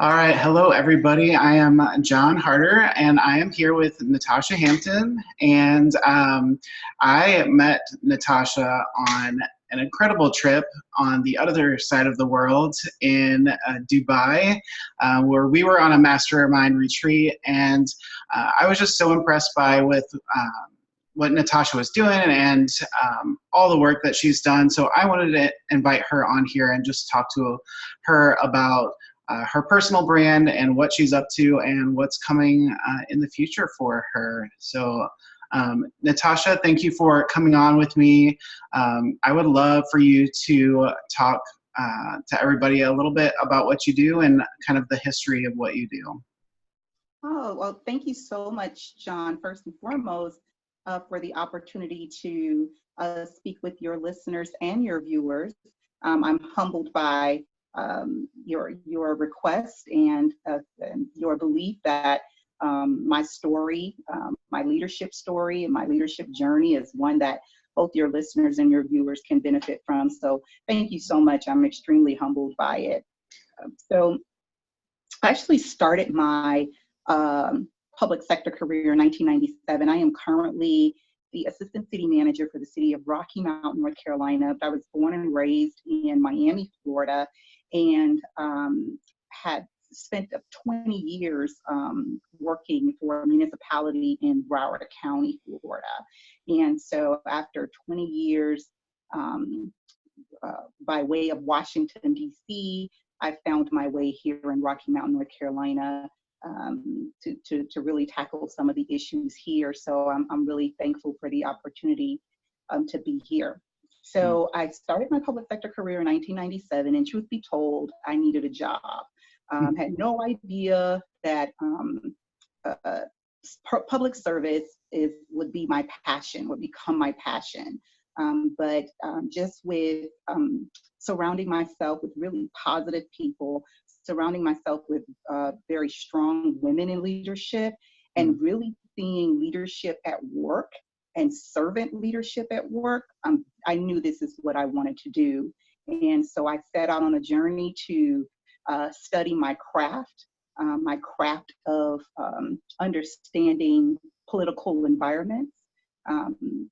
All right, hello everybody. I am John Harder, and I am here with Natasha Hampton. And I met Natasha on an incredible trip on the other side of the world in Dubai, where we were on a mastermind retreat. And I was just so impressed by what Natasha was doing and all the work that she's done. So I wanted to invite her on here and just talk to her about her personal brand and what she's up to and what's coming in the future for her. So Natasha, thank you for coming on with me. I would love for you to talk to everybody a little bit about what you do and kind of the history of what you do. Oh, well, thank you so much, John, first and foremost, for the opportunity to speak with your listeners and your viewers. I'm humbled by your request and your belief that my story, my leadership story and my leadership journey is one that both your listeners and your viewers can benefit from. So thank you so much. I'm extremely humbled by it. So I actually started my public sector career in 1997. I am currently the assistant city manager for the city of Rocky Mount, North Carolina. I was born and raised in Miami, Florida, and had spent 20 years working for a municipality in Broward County, Florida. And so after 20 years, by way of Washington, D.C., I found my way here in Rocky Mount, North Carolina, to really tackle some of the issues here. So I'm really thankful for the opportunity to be here. So I started my public sector career in 1997, and truth be told, I needed a job. Had no idea that public service would be my passion, would become my passion. But just with surrounding myself with really positive people, surrounding myself with very strong women in leadership, and really seeing leadership at work and servant leadership at work, I knew this is what I wanted to do. And so I set out on a journey to study my craft of understanding political environments.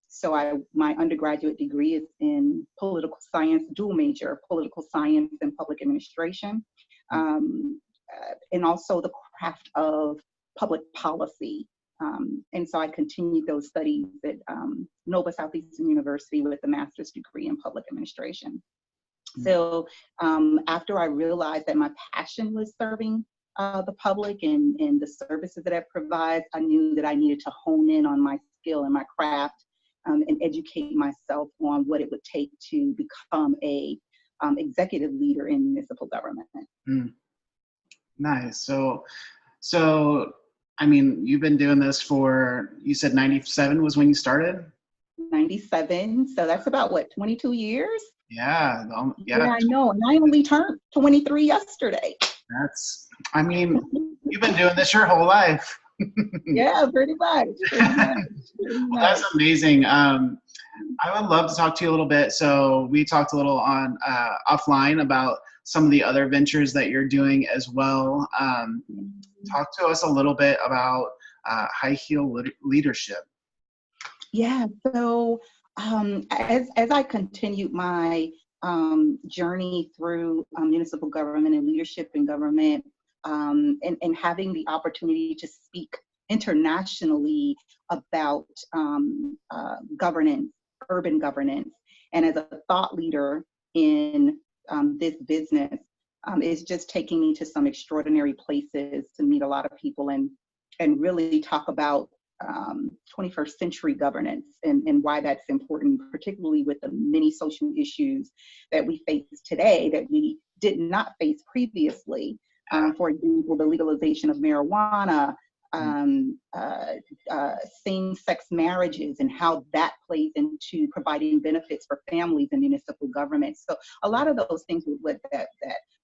So my undergraduate degree is in political science, dual major, political science and public administration, and also the craft of public policy. And so I continued those studies at Nova Southeastern University with a master's degree in public administration. So after I realized that my passion was serving the public and the services that it provides, I knew that I needed to hone in on my skill and my craft and educate myself on what it would take to become a executive leader in municipal government. Nice. So, I mean, you've been doing this for, you said 97 was when you started? 97. So that's about what, 22 years? Yeah. Yeah, I know. And I only turned 23 yesterday. I mean, you've been doing this your whole life. Yeah, pretty much. Well, that's amazing. I would love to talk to you a little bit. So we talked a little on offline about some of the other ventures that you're doing as well. Talk to us a little bit about high heel leadership. Yeah, so as I continued my journey through municipal government and leadership in government, and having the opportunity to speak internationally about governance, urban governance, and as a thought leader in this business, is just taking me to some extraordinary places to meet a lot of people and really talk about 21st century governance and why that's important, particularly with the many social issues that we face today that we did not face previously. For example, the legalization of marijuana, same-sex marriages, and how that plays into providing benefits for families in municipal government. So a lot of those things that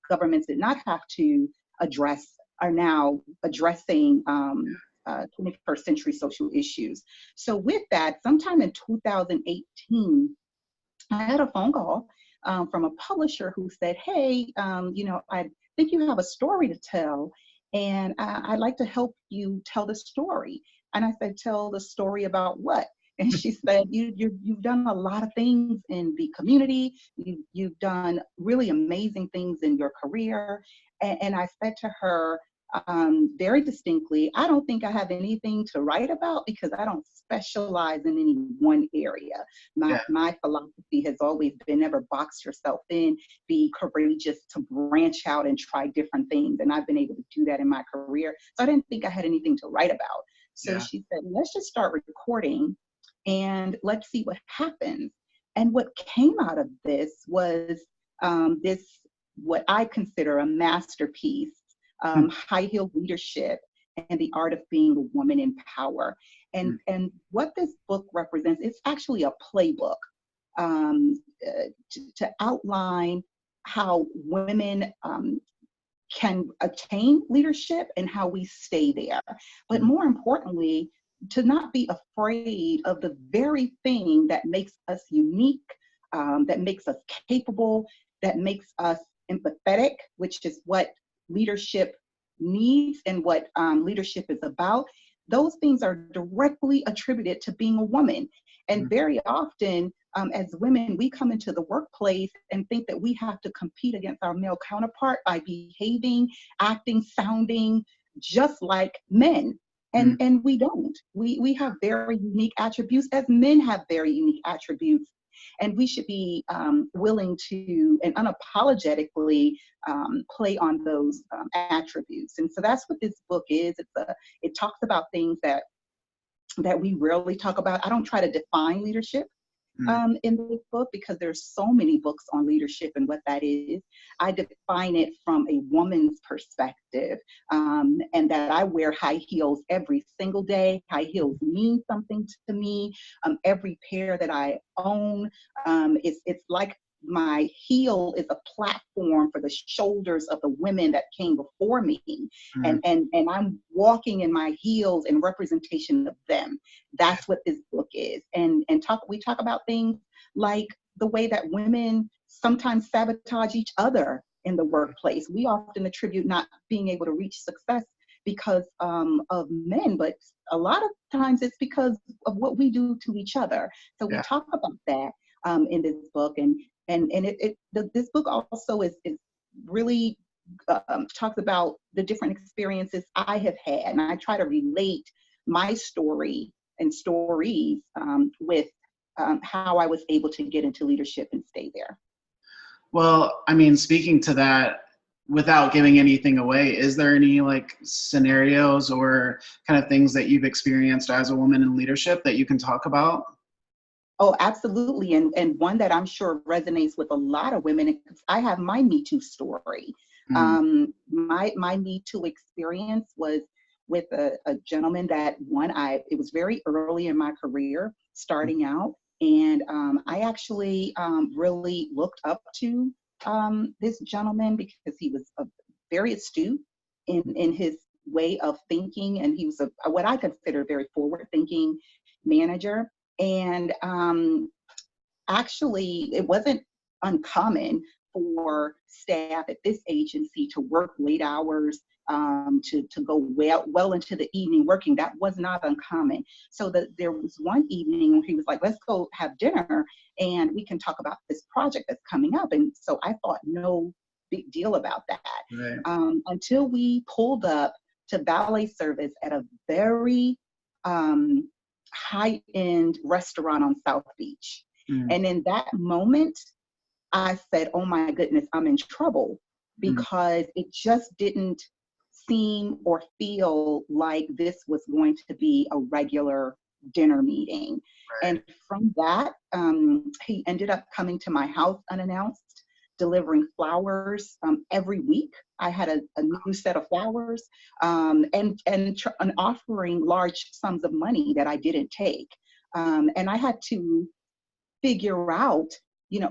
governments did not have to address are now addressing 21st century social issues. So with that, sometime in 2018, I had a phone call from a publisher who said, hey, I think you have a story to tell, and I'd like to help you tell the story. And I said, tell the story about what? And she said, you've done a lot of things in the community. You've done really amazing things in your career. And I said to her, very distinctly, I don't think I have anything to write about because I don't specialize in any one area. My philosophy has always been never box yourself in, be courageous to branch out and try different things. And I've been able to do that in my career. So I didn't think I had anything to write about. So she said, let's just start recording and let's see what happens. And what came out of this was what I consider a masterpiece, High Heel Leadership and the Art of Being a Woman in Power. And what this book represents, it's actually a playbook to outline how women can attain leadership and how we stay there. But more importantly, to not be afraid of the very thing that makes us unique, that makes us capable, that makes us empathetic, which is what leadership needs and what leadership is about. Those things are directly attributed to being a woman. And very often, as women, we come into the workplace and think that we have to compete against our male counterpart by behaving, acting, sounding just like men. And we don't. We have very unique attributes, as men have very unique attributes. And we should be willing to and unapologetically play on those attributes. And so that's what this book is. It talks about things that we rarely talk about. I don't try to define leadership in this book because there's so many books on leadership and what that is. I define it from a woman's perspective, and that I wear high heels every single day. High heels mean something to me. Every pair that I own, it's like my heel is a platform for the shoulders of the women that came before me. And I'm walking in my heels in representation of them. That's what this book is. And we talk about things like the way that women sometimes sabotage each other in the workplace. We often attribute not being able to reach success because of men, but a lot of times it's because of what we do to each other. So we talk about that in this book. And this book also is really talks about the different experiences I have had, and I try to relate my story and stories with how I was able to get into leadership and stay there. Well, I mean, speaking to that, without giving anything away, is there any like scenarios or kind of things that you've experienced as a woman in leadership that you can talk about? Oh, absolutely. And one that I'm sure resonates with a lot of women. I have my Me Too story. My Me Too experience was with a gentleman that it was very early in my career, starting out. And I actually really looked up to this gentleman because he was very astute in his way of thinking. And he was what I consider a very forward-thinking manager. And actually, it wasn't uncommon for staff at this agency to work late hours, to go well into the evening working. That was not uncommon. So there was one evening when he was like, let's go have dinner and we can talk about this project that's coming up. And so I thought no big deal about that. Right. Until we pulled up to valet service at a very high-end restaurant on South Beach. And in that moment, I said, oh my goodness, I'm in trouble, because it just didn't seem or feel like this was going to be a regular dinner meeting. Right. And from that, he ended up coming to my house unannounced, delivering flowers every week. I had a new set of flowers, and offering large sums of money that I didn't take. And I had to figure out,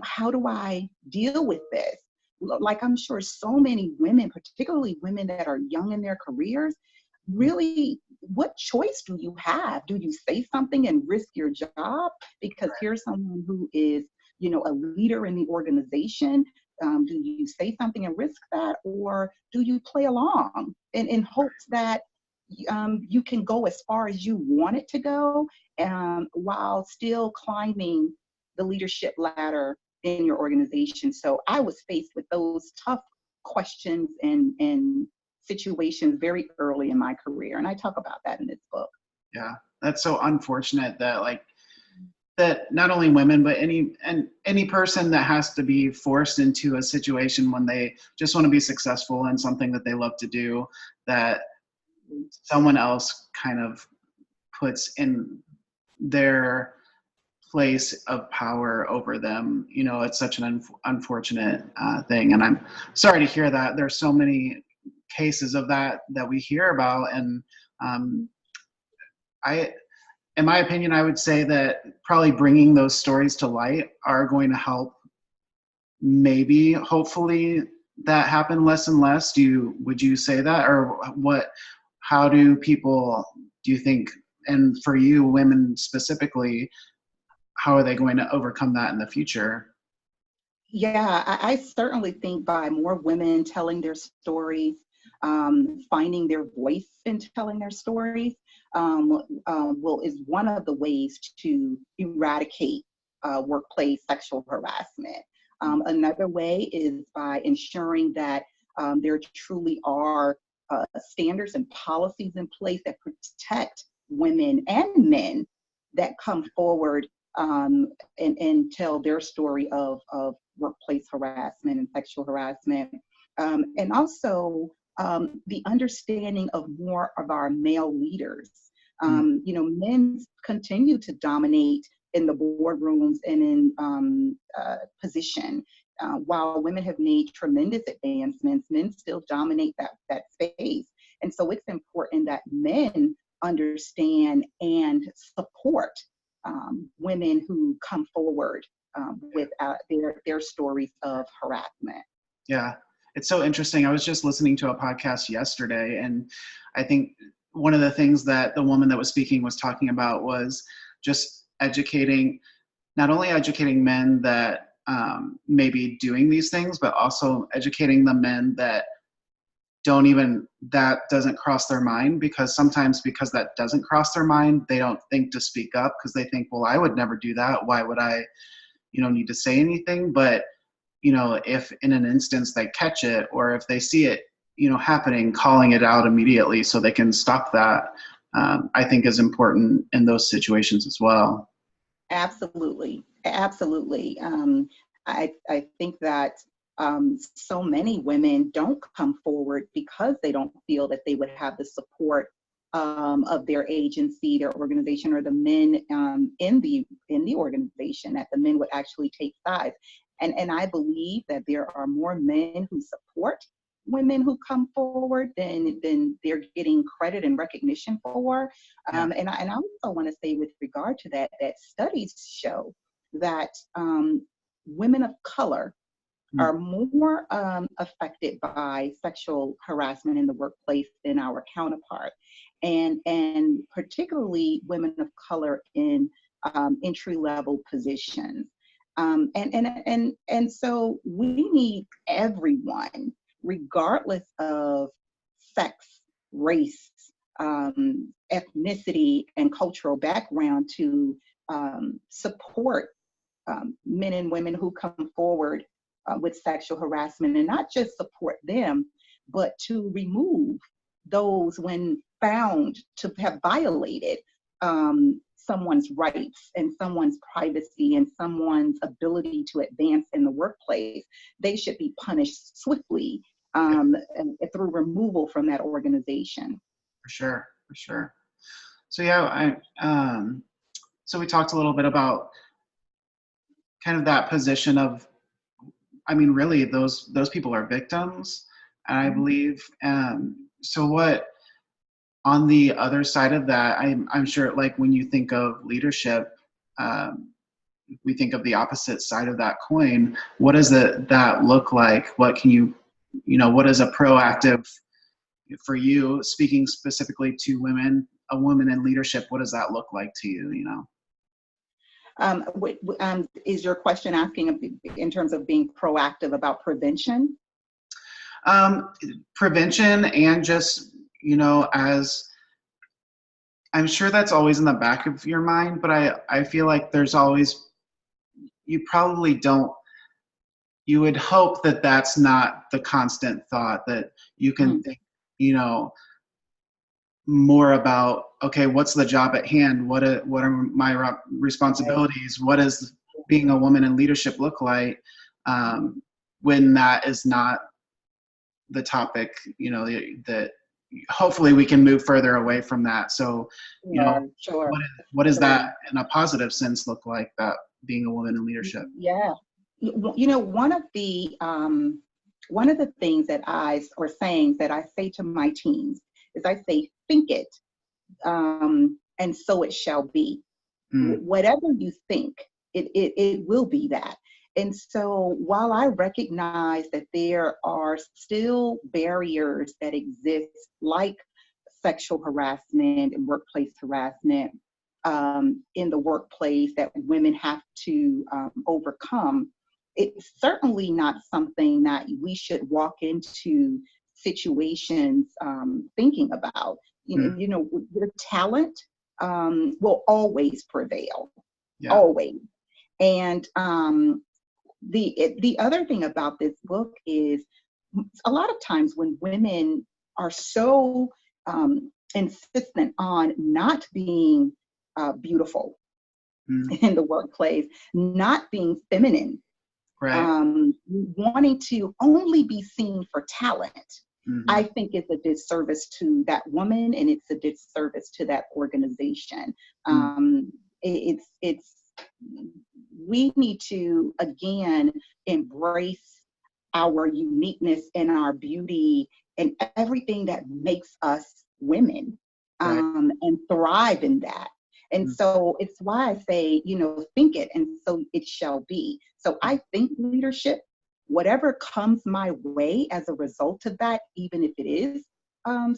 how do I deal with this? Like I'm sure so many women, particularly women that are young in their careers, really, what choice do you have? Do you say something and risk your job? Because here's someone who is a leader in the organization? Do you say something and risk that, or do you play along in hopes that you can go as far as you want it to go, while still climbing the leadership ladder in your organization? So I was faced with those tough questions and situations very early in my career, and I talk about that in this book. Yeah, that's so unfortunate that not only women, but any person that has to be forced into a situation when they just want to be successful in something that they love to do, that someone else kind of puts in their place of power over them. It's such an unfortunate thing, and I'm sorry to hear that. There's so many cases of that we hear about, and in my opinion, I would say that probably bringing those stories to light are going to help, maybe, hopefully, that happen less and less. Would you say that? Or how do you think, and for you, women specifically, how are they going to overcome that in the future? Yeah, I certainly think by more women telling their stories, finding their voice in telling their stories, is one of the ways to eradicate workplace sexual harassment. Another way is by ensuring that there truly are standards and policies in place that protect women and men that come forward and tell their story of workplace harassment and sexual harassment. And also the understanding of more of our male leaders. Men continue to dominate in the boardrooms and in position. While women have made tremendous advancements, men still dominate that space. And so it's important that men understand and support women who come forward with their stories of harassment. Yeah, it's so interesting. I was just listening to a podcast yesterday, and I think one of the things that the woman that was speaking was talking about was just not only educating men that may be doing these things, but also educating the men that doesn't cross their mind, because sometimes because that doesn't cross their mind, they don't think to speak up because they think, well, I would never do that. Why would I, need to say anything? But, if in an instance they catch it, or if they see it, happening, calling it out immediately so they can stop that, I think is important in those situations as well. Absolutely. Absolutely. I think that so many women don't come forward because they don't feel that they would have the support of their agency, their organization, or the men in the organization, that the men would actually take sides. And I believe that there are more men who support women who come forward than they're getting credit and recognition for. Yeah. And I also want to say with regard to that studies show that women of color are more affected by sexual harassment in the workplace than our counterparts, and particularly women of color in entry-level positions. And so we need everyone, regardless of sex, race, ethnicity, and cultural background, to support men and women who come forward with sexual harassment, and not just support them, but to remove those when found to have violated someone's rights and someone's privacy and someone's ability to advance in the workplace. They should be punished swiftly through removal from that organization. For sure. So yeah, so we talked a little bit about kind of that position of, really those people are victims, I believe. So what, on the other side of that, I'm sure, like, when you think of leadership, we think of the opposite side of that coin. What does that look like? What can what is a proactive, for you, speaking specifically to women, a woman in leadership, what does that look like to you? Is your question asking in terms of being proactive about prevention? Prevention, and just, as I'm sure that's always in the back of your mind, but I feel like there's always, you probably don't, you would hope that that's not the constant thought, that you can think, more about, okay, what's the job at hand? What are my responsibilities? What does being a woman in leadership look like? When that is not the topic, that hopefully we can move further away from that. So, Sure. What does that in a positive sense look like, that being a woman in leadership? Yeah. One of the things or sayings that I say to my teams is, I say, think it, and so it shall be. Whatever you think, it will be that. And so while I recognize that there are still barriers that exist, like sexual harassment and workplace harassment in the workplace that women have to overcome, it's certainly not something that we should walk into situations thinking about. Your talent will always prevail, always. And the other thing about this book is, a lot of times when women are so insistent on not being beautiful in the workplace, not being feminine, wanting to only be seen for talent, I think it's a disservice to that woman, and it's a disservice to that organization. We need to, again, embrace our uniqueness and our beauty and everything that makes us women, and thrive in that. And so it's why I say, think it, and so it shall be. So I think leadership, whatever comes my way as a result of that, even if it is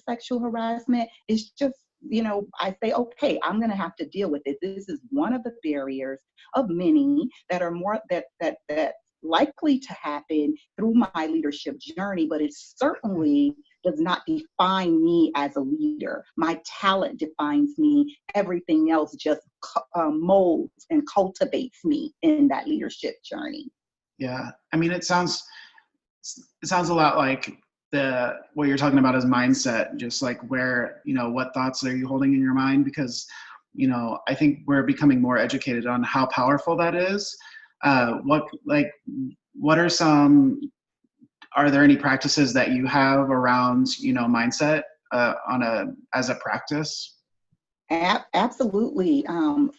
sexual harassment, is just, I say, okay, I'm going to have to deal with it. This is one of the barriers of many that are more that likely to happen through my leadership journey, but it certainly does not define me as a leader. My talent defines me. Everything else just molds and cultivates me in that leadership journey. Yeah, I mean, it sounds a lot like what you're talking about is mindset, just like where, what thoughts are you holding in your mind? Because, I think we're becoming more educated on how powerful that is. Are there any practices that you have around, mindset as a practice? Absolutely.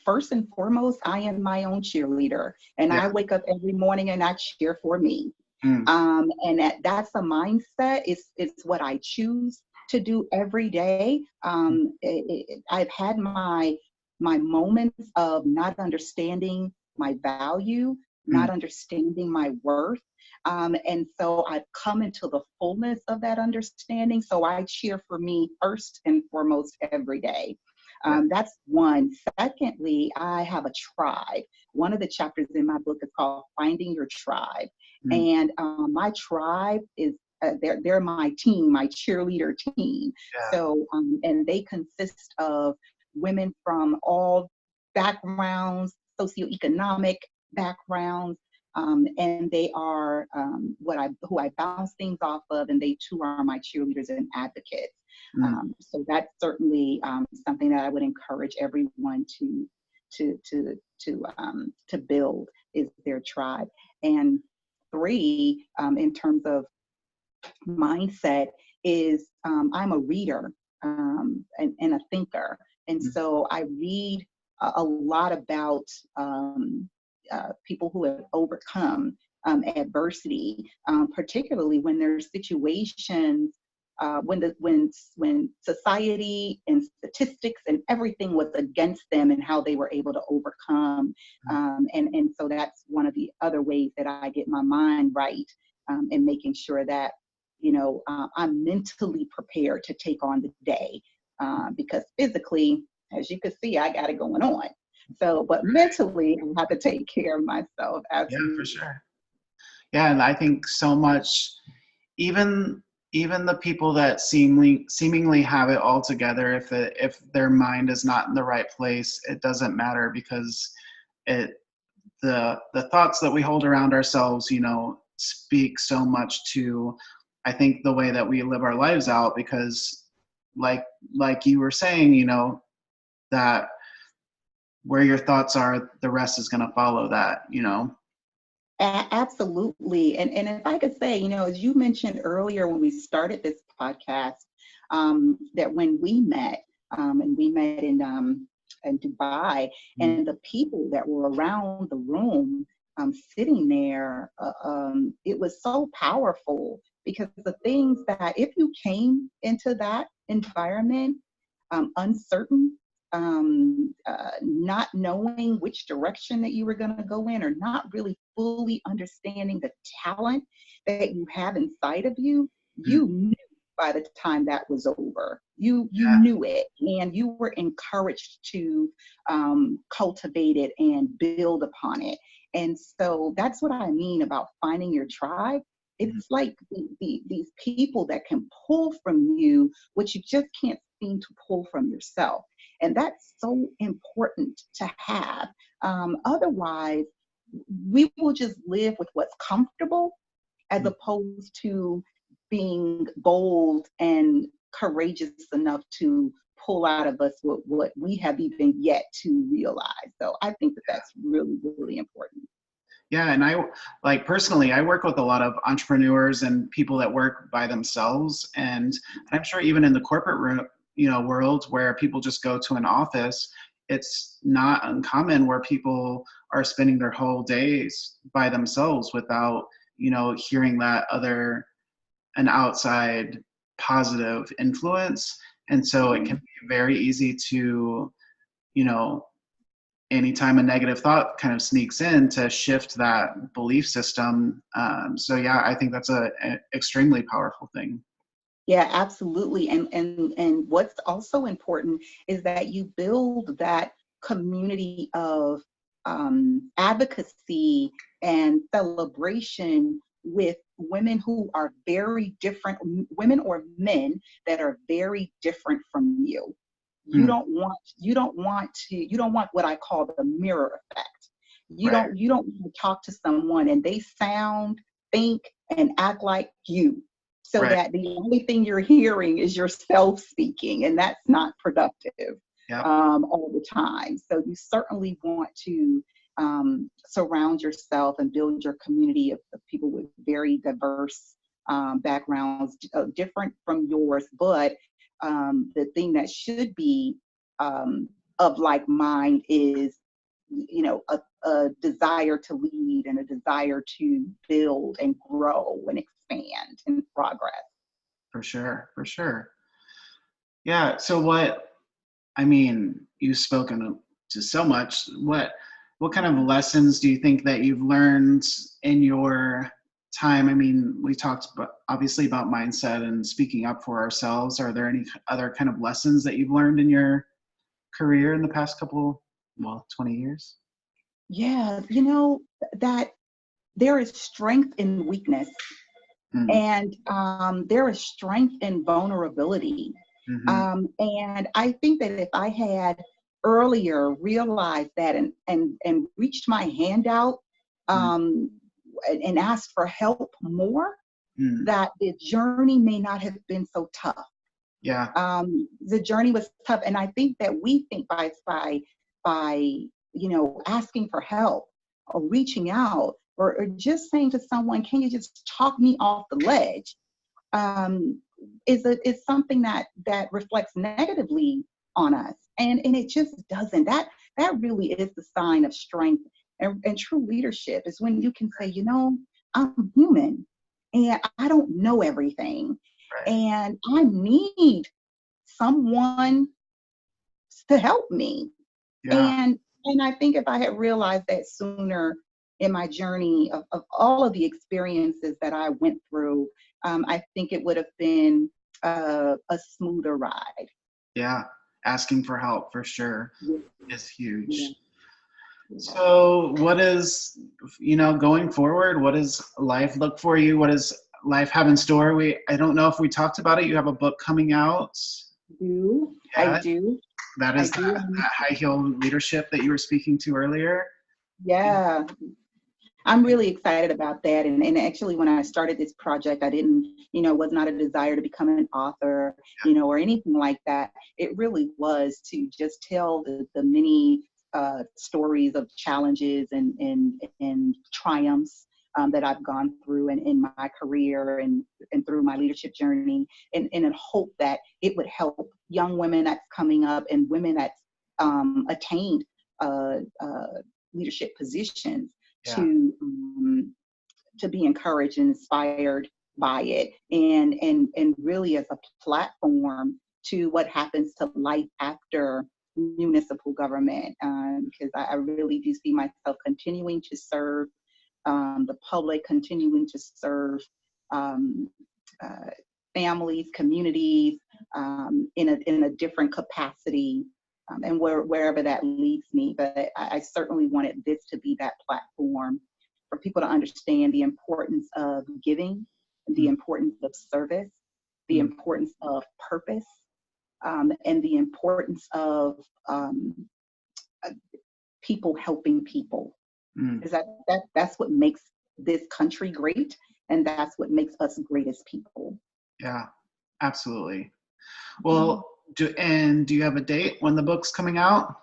First and foremost, I am my own cheerleader, and I wake up every morning and I cheer for me. And that's a mindset. It's what I choose to do every day. I've had my moments of not understanding my value, not understanding my worth. And so I've come into the fullness of that understanding. So I cheer for me first and foremost every day. That's one. Secondly, I have a tribe. One of the chapters in my book is called Finding Your Tribe. And my tribe is, they're my team, my cheerleader team. So, and they consist of women from all backgrounds, socioeconomic backgrounds, and they are who I bounce things off of, and they too are my cheerleaders and advocates. So that's certainly something that I would encourage everyone to build, is their tribe. And three, in terms of mindset, is I'm a reader and a thinker, and so I read a lot about people who have overcome adversity, particularly when there's situations when society and statistics and everything was against them, and how they were able to overcome. And so that's one of the other ways that I get my mind right, and making sure that, I'm mentally prepared to take on the day, because physically, as you can see, I got it going on. So, but mentally, I have to take care of myself. Yeah, for Absolutely. sure. Yeah, and I think so much, even even the people that seemingly have it all together, if their mind is not in the right place, it doesn't matter, because it the thoughts that we hold around ourselves, speak so much to, I think, the way that we live our lives out, because like like you were saying, that where your thoughts are, the rest is going to follow that. Absolutely. And if I could say, as you mentioned earlier when we started this podcast, that when we met, and we met in Dubai, Mm, and the people that were around the room, sitting there, it was so powerful, because the things that if you came into that environment, uncertain, not knowing which direction that you were going to go in, or not really fully understanding the talent that you have inside of you, mm, you knew by the time that was over. You yeah. knew it, and you were encouraged to cultivate it and build upon it. And so that's what I mean about finding your tribe. Mm, It's like these people that can pull from you what you just can't seem to pull from yourself. And that's so important to have. Otherwise, we will just live with what's comfortable, as mm. opposed to being bold and courageous enough to pull out of us what we have even yet to realize. So I think that that's really, really important. Yeah, and I, like, personally, I work with a lot of entrepreneurs and people that work by themselves, and I'm sure even in the corporate world, where people just go to an office, it's not uncommon where people are spending their whole days by themselves without, hearing that other an outside positive influence. And so it can Mhm. be very easy to, you know, anytime a negative thought kind of sneaks in, to shift that belief system. So yeah, I think that's a extremely powerful thing. Yeah, absolutely. And what's also important is that you build that community of advocacy and celebration with women who are very different, women or men that are very different from you. Mm, You don't want what I call the mirror effect. right, You don't want to talk to someone and they sound, think, and act like you, so right. that the only thing you're hearing is yourself speaking, and that's not productive Yep. all the time. So you certainly want to surround yourself and build your community of people with very diverse backgrounds, different from yours, but the thing that should be of like mind is, a desire to lead and a desire to build and grow and expand and progress. For sure, for sure. Yeah. So what, I mean, you've spoken to so much. What kind of lessons do you think that you've learned in your time? I mean, we talked obviously about mindset and speaking up for ourselves. Are there any other kind of lessons that you've learned in your career in the past 20 years? Yeah, that there is strength in weakness, Mm, and there is strength in vulnerability. mm-hmm, And I think that if I had earlier realized that, and reached my hand out, mm, um, and asked for help more, mm, that the journey may not have been so tough. yeah, The journey was tough, and I think that we think by asking for help, or reaching out, or just saying to someone, "Can you just talk me off the ledge?" um, is something that reflects negatively on us, and it just doesn't. That really is the sign of strength, and true leadership is when you can say, I'm human, and I don't know everything, right. and I need someone to help me. Yeah, And I think if I had realized that sooner in my journey of all of the experiences that I went through, I think it would have been a smoother ride. yeah. Asking for help for sure Yeah, is yeah. huge. So what is, going forward, what does life look for you? What does life have in store? I don't know if we talked about it. You have a book coming out. I Yeah, do. that I is do. that high heel leadership that you were speaking to earlier. Yeah. I'm really excited about that. And actually, when I started this project, I didn't, was not a desire to become an author, or anything like that. It really was to just tell the many stories of challenges and triumphs that I've gone through in my career and through my leadership journey, and in hope that it would help young women that's coming up and women that's attained leadership positions Yeah. to be encouraged and inspired by it, and really as a platform to what happens to life after municipal government, because I really do see myself continuing to serve the public, continuing to serve um, uh, families, communities, in a different capacity, and wherever that leads me. But I certainly wanted this to be that platform for people to understand the importance of giving, the importance of service, the Mm, importance of purpose, and the importance of uh, people helping people. mm, Is that's what makes this country great, and that's what makes us great as people. yeah, absolutely. Mhm. Well, do you have a date when the book's coming out?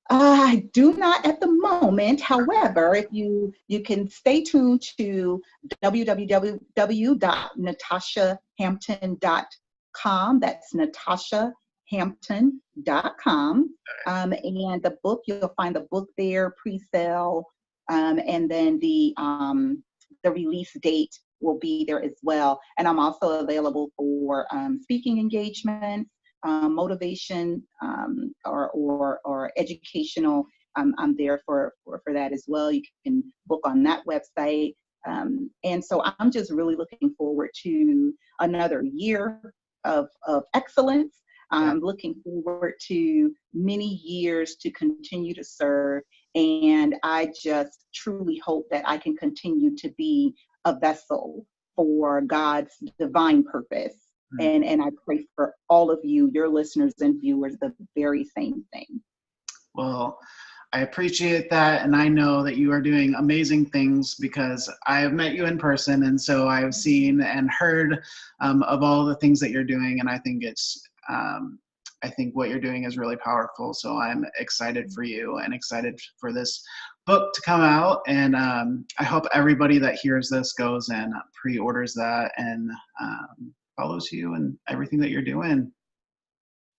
I do not at the moment. However, if you can stay tuned to www.natashahampton.com. That's natashahampton.com. And the book, you'll find the book there, pre-sale, and then the release date will be there as well. And I'm also available for speaking engagements, motivation, or educational. I'm there for that as well. You can book on that website. And so I'm just really looking forward to another year of excellence. Yeah. I'm looking forward to many years to continue to serve. And I just truly hope that I can continue to be a vessel for God's divine purpose. Mm. And I pray for all of you, your listeners and viewers, the very same thing. Well, I appreciate that, and I know that you are doing amazing things because I have met you in person, and so I've seen and heard of all the things that you're doing, and I think what you're doing is really powerful. So I'm excited for you and excited for this book to come out, and I hope everybody that hears this goes and pre-orders that and follows you and everything that you're doing.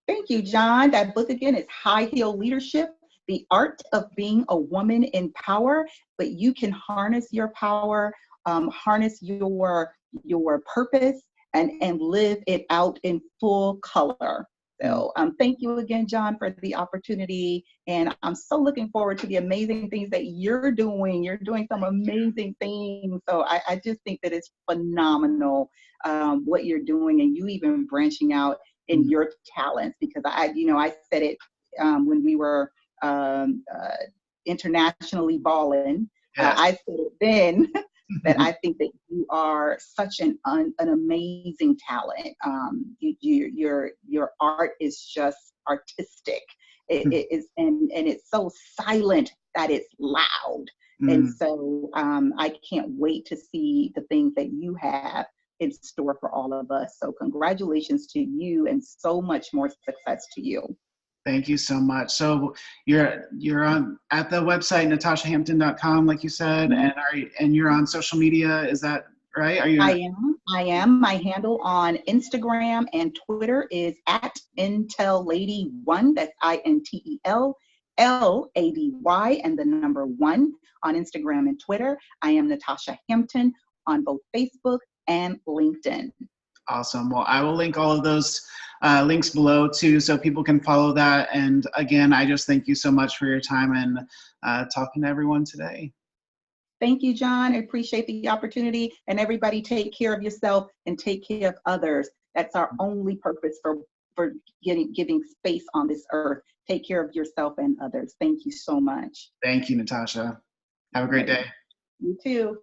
Thank you, John. That book again is High Heel Leadership, The Art of Being a Woman in Power. But you can harness your power, harness your purpose, and live it out in full color. Mm. So thank you again, John, for the opportunity. And I'm so looking forward to the amazing things that you're doing. You're doing some amazing things. So I just think that it's phenomenal what you're doing, and you even branching out in Mm. your talents, because I said it when we were um, uh, internationally balling. Yes. I said it then that I think that you are such an amazing talent. Your art is just artistic. It is, and it's so silent that it's loud. And Mm. so I can't wait to see the things that you have in store for all of us. So congratulations to you, and so much more success to you. Thank you so much. So you're on at the website natashahampton.com, like you said, and you're on social media. Is that right? Are you? I am. My handle on Instagram and Twitter is at IntelLady1. That's INTELLADY, and the number one on Instagram and Twitter. I am Natasha Hampton on both Facebook and LinkedIn. Awesome. Well, I will link all of those links below too, so people can follow that. And again, I just thank you so much for your time and talking to everyone today. Thank you, John. I appreciate the opportunity. And everybody take care of yourself and take care of others. That's our only purpose for for giving space on this earth. Take care of yourself and others. Thank you so much. Thank you, Natasha. Have a great day. You too.